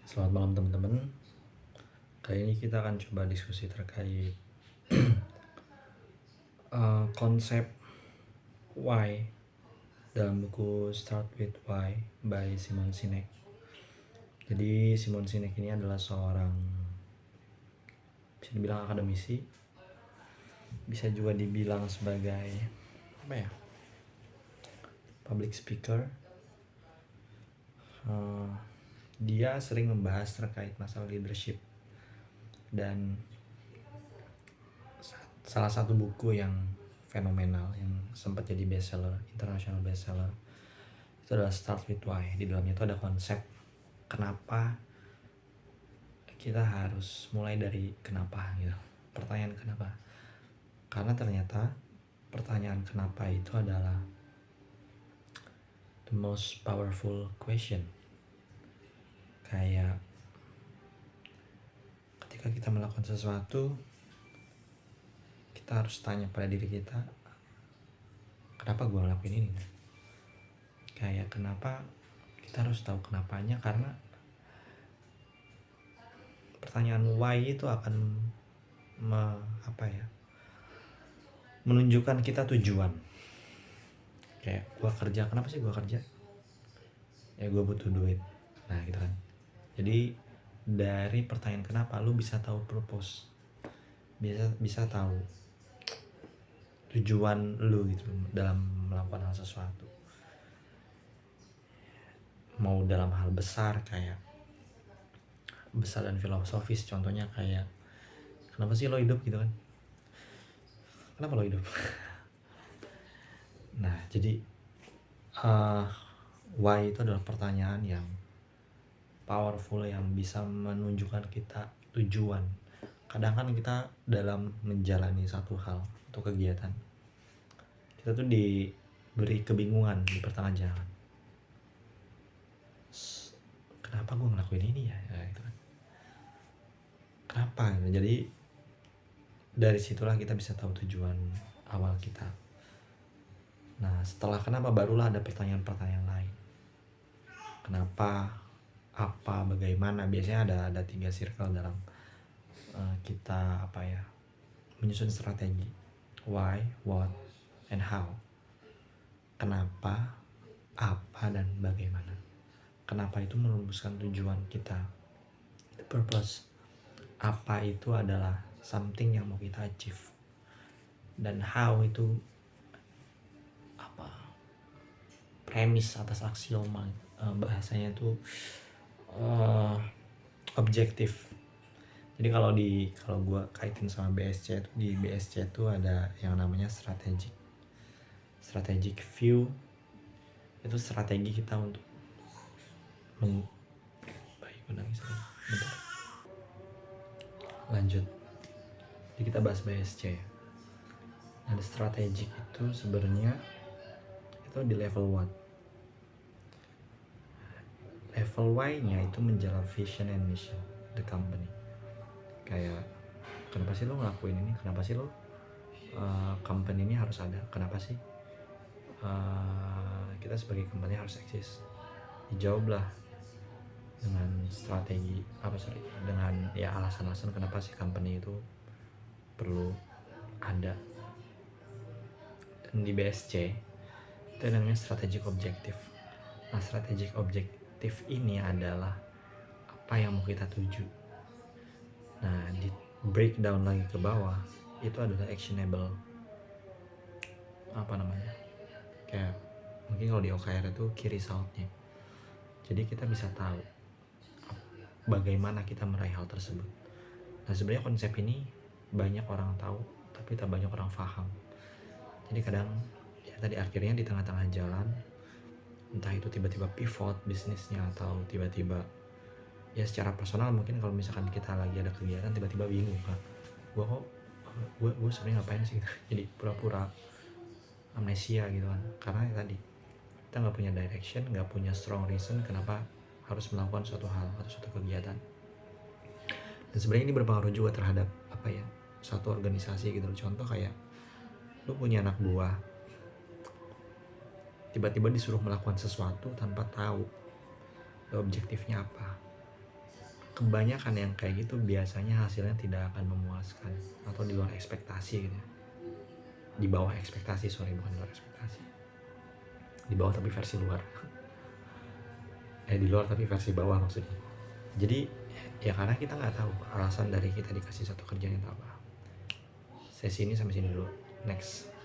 Selamat malam teman-teman. Kali ini kita akan coba diskusi terkait konsep why dalam buku Start with Why by Simon Sinek. Jadi Simon Sinek ini adalah seorang bisa dibilang akademisi, bisa juga dibilang sebagai public speaker. Dia sering membahas terkait masalah leadership, dan salah satu buku yang fenomenal yang sempat jadi bestseller, international bestseller, itu adalah Start with Why. Di dalamnya itu ada konsep kenapa kita harus mulai dari kenapa gitu. Pertanyaan kenapa. Karena ternyata pertanyaan kenapa itu adalah the most powerful question. Kayak ketika kita melakukan sesuatu, kita harus tanya pada diri kita, kenapa gue ngelakuin ini? Kayak kenapa, kita harus tahu kenapanya, karena pertanyaan why itu akan menunjukkan kita tujuan. Kayak gue kerja, kenapa sih gue kerja? Ya gue butuh duit. Nah gitu kan. Jadi dari pertanyaan kenapa lu bisa tahu purpose, bisa tahu tujuan lu gitu dalam melakukan hal sesuatu. Mau dalam hal besar kayak besar dan filosofis, contohnya kayak kenapa sih lo hidup gitu kan? Kenapa lo hidup? Nah jadi why itu adalah pertanyaan yang powerful yang bisa menunjukkan kita tujuan. Kadang kan kita dalam menjalani satu hal atau kegiatan, kita tuh diberi kebingungan di pertengahan jalan. Kenapa gue ngelakuin ini ya gitu kan. Kenapa? Jadi dari situlah kita bisa tahu tujuan awal kita. Nah setelah kenapa barulah ada pertanyaan-pertanyaan lain. Kenapa, apa, bagaimana. Biasanya ada 3 circle dalam kita menyusun strategi. Why, what, and how. Kenapa, apa, dan bagaimana. Kenapa itu merumuskan tujuan kita, the purpose. Apa itu adalah something yang mau kita achieve, dan how itu premis atas aksioma. Bahasanya itu objektif. Jadi kalau gue kaitin sama BSC itu, di BSC itu ada yang namanya strategic view. Itu strategi kita untuk lanjut. Jadi kita bahas BSC. Nah, strategic itu sebenarnya itu di level 1. Level Y-nya itu menjalan vision and mission the company. Kayak kenapa sih lo ngelakuin ini? Kenapa sih lo company ini harus ada? Kenapa sih kita sebagai company harus eksis? Dijawablah dengan dengan alasan-alasan kenapa sih company itu perlu ada. Dan di BSC itu namanya strategic objective. Nah strategic objective ini adalah apa yang mau kita tuju. Nah di breakdown lagi ke bawah itu adalah actionable, kayak mungkin kalau di OKR itu key resultnya. Jadi kita bisa tahu bagaimana kita meraih hal tersebut. Nah sebenarnya konsep ini banyak orang tahu tapi tak banyak orang paham. Jadi kadang tadi akhirnya di tengah-tengah jalan, entah itu tiba-tiba pivot bisnisnya atau tiba-tiba secara personal, mungkin kalau misalkan kita lagi ada kegiatan tiba-tiba bingung kan, gue sebenarnya ngapain sih gitu. Jadi pura-pura amnesia gitu kan, karena tadi kita nggak punya direction, nggak punya strong reason kenapa harus melakukan suatu hal atau suatu kegiatan. Dan sebenarnya ini berpengaruh juga terhadap suatu organisasi gitu. Contoh kayak lu punya anak buah, tiba-tiba disuruh melakukan sesuatu tanpa tahu objektifnya apa. kebanyakan yang kayak gitu biasanya hasilnya tidak akan memuaskan atau di luar ekspektasi gitu ya. Di bawah ekspektasi, bukan di luar ekspektasi, di bawah tapi versi luar di luar tapi versi bawah maksudnya. Jadi ya karena kita nggak tahu alasan dari kita dikasih satu kerjaan itu apa. Sesi ini sampai sini dulu, next.